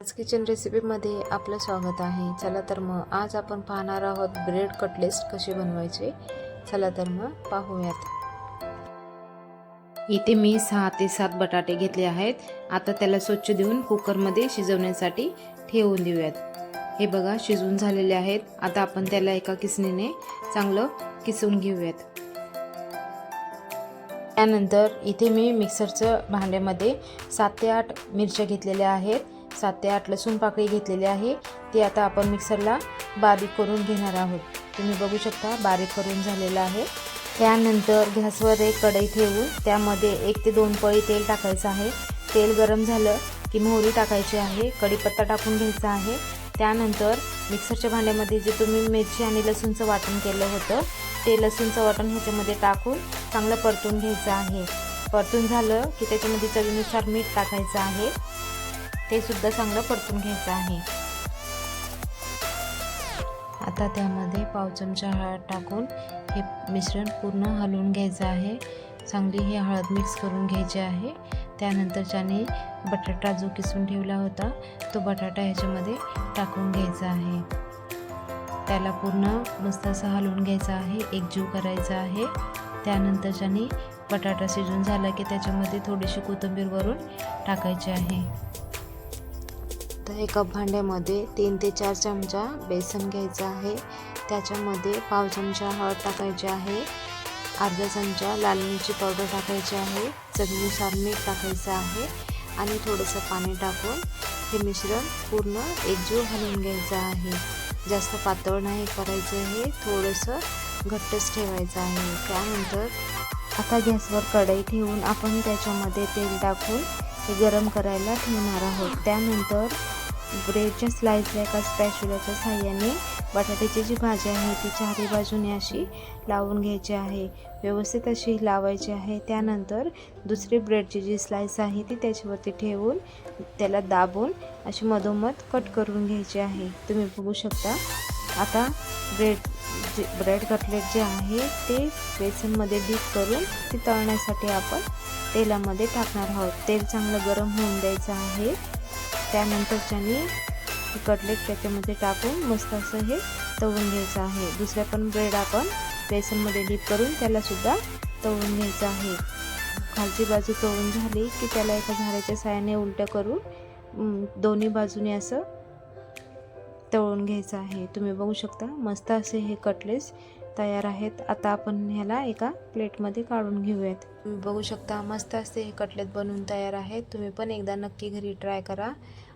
आज किचन रेसिपीमध्ये आपलं स्वागत आहे। चला तर मग आज आपण पाहणार आहोत ब्रेड कटलेट्स कसे बनवायचे। चला तर मग पाहूयात। इथे मी 6 ते 7 बटाटे घेतले आहेत। आता त्याला स्वच्छ धुवून कुकरमध्ये शिजवण्यासाठी ठेवून देऊयात। हे बघा शिजून झालेले आहेत। आता आपण त्याला एका किसणीने चांगलं किसून घेऊयात। त्यानंतर इथे मी मिक्सरच्या भांड्यामध्ये 7 ते 8 मिरच्या घेतलेल्या आहेत। 7 ते 8 लसूण पाकळी घेतलेली आहे। ती आता आपण मिक्सरला बारीक करून घेणार आहोत। तुम्ही बघू शकता बारीक करून झालेला आहे। त्यानंतर गॅसवर एक कढई ठेवून त्यामध्ये 1 ते 2 पळी तेल टाकायचं आहे। तेल गरम झालं की मोहरी टाकायची आहे, कढीपत्ता टाकून घ्यायचा आहे। त्यानंतर मिक्सरच्या भांड्यामध्ये जे तुम्ही मिरची आणि लसूणचं वाटण केलं होतं ते लसूणचं वाटण ह्याच्यामध्ये टाकून चांगलं परतून घ्यायचं आहे। परतून झालं की त्याच्यामध्ये चवीनुसार मीठ टाकायचं आहे, ते सुद्धा चांगलं परतून घ्यायचं आहे। आता त्यामध्ये पाव चमचा हळद टाकून हे मिश्रण पूर्ण हलवून घ्यायचं आहे। चांगली हे हळद मिक्स करून घ्यायची आहे। त्यानंतर ज्याने बटाटा जो किसून ठेवला होता तो बटाटा ह्याच्यामध्ये टाकून घ्यायचा आहे। त्याला पूर्ण मस्त असं हलवून घ्यायचं आहे, एकजीव करायचा आहे। त्यानंतर ज्याने बटाटा शिजून झाला की त्याच्यामध्ये थोडीशी कोथिंबीर वरून टाकायची आहे। एका भांड्यामध्ये 3 ते 4 चमचा बेसन घ्यायचा आहे। त्याच्यामध्ये पाव चमचा हळद टाकायची आहे, अर्धा चमचा लाल मिरची पावडर टाकायची आहे, चवीनुसार मीठ टाकायचं आहे आणि थोडंसं पाणी टाकून हे मिश्रण पूर्ण एकजीव हलवून घ्यायचं आहे। जास्त पातळ नाही करायचं, हे थोडंसं घट्टच ठेवायचं आहे। त्यानंतर आता गॅसवर कढई ठेवून आपण त्याच्यामध्ये तेल टाकून हे गरम करायला ठेवणार आहोत। त्यानंतर ब्रेडच्या स्लाइसला एका स्पॅच्युलाच्या साहाय्याने बटाट्याची जी भाजी आहे ती चारही बाजूने अशी लावून घ्यायची आहे, व्यवस्थित अशी लावायची आहे। त्यानंतर दुसरी ब्रेडची जी स्लाइस आहे ती त्याच्यावरती ठेवून त्याला दाबून अशी मधोमध कट करून घ्यायची आहे। तुम्ही बघू शकता। आता ब्रेड कटलेट जे आहे ते बेसनमध्ये डीप करून ती तळण्यासाठी आपण तेलामध्ये टाकणार आहोत। तेल चांगलं गरम होऊन द्यायचं आहे। त्यानंतर ज्याने कटलेट त्याच्यामध्ये टाकून मस्त असं हे तळून घ्यायचं आहे। दुसऱ्या पण ब्रेड आपण बेसनमध्ये डीप करून त्याला सुद्धा तळून घ्यायचं आहे। खालची बाजू तळून झाली की त्याला एका झाऱ्याच्या साहाय्याने उलटं करून दोन्ही बाजूने असं तळून घ्यायचं आहे। तुम्ही बघू शकता मस्त असे हे कटलेट्स तयार आहेत। आता आपण ह्याला एका प्लेटमध्ये काढून घेऊयात। तुम्ही बघू शकता मस्त असे हे कटलेट बनवून तयार आहेत। तुम्ही पण एकदा नक्की घरी ट्राय करा।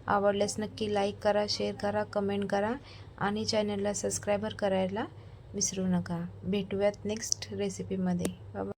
आवडल्यास नक्की लाईक करा, शेअर करा, कमेंट करा आणि चॅनलला सबस्क्राईब करायला विसरू नका। भेटूयात नेक्स्ट रेसिपीमध्ये। Bye bye.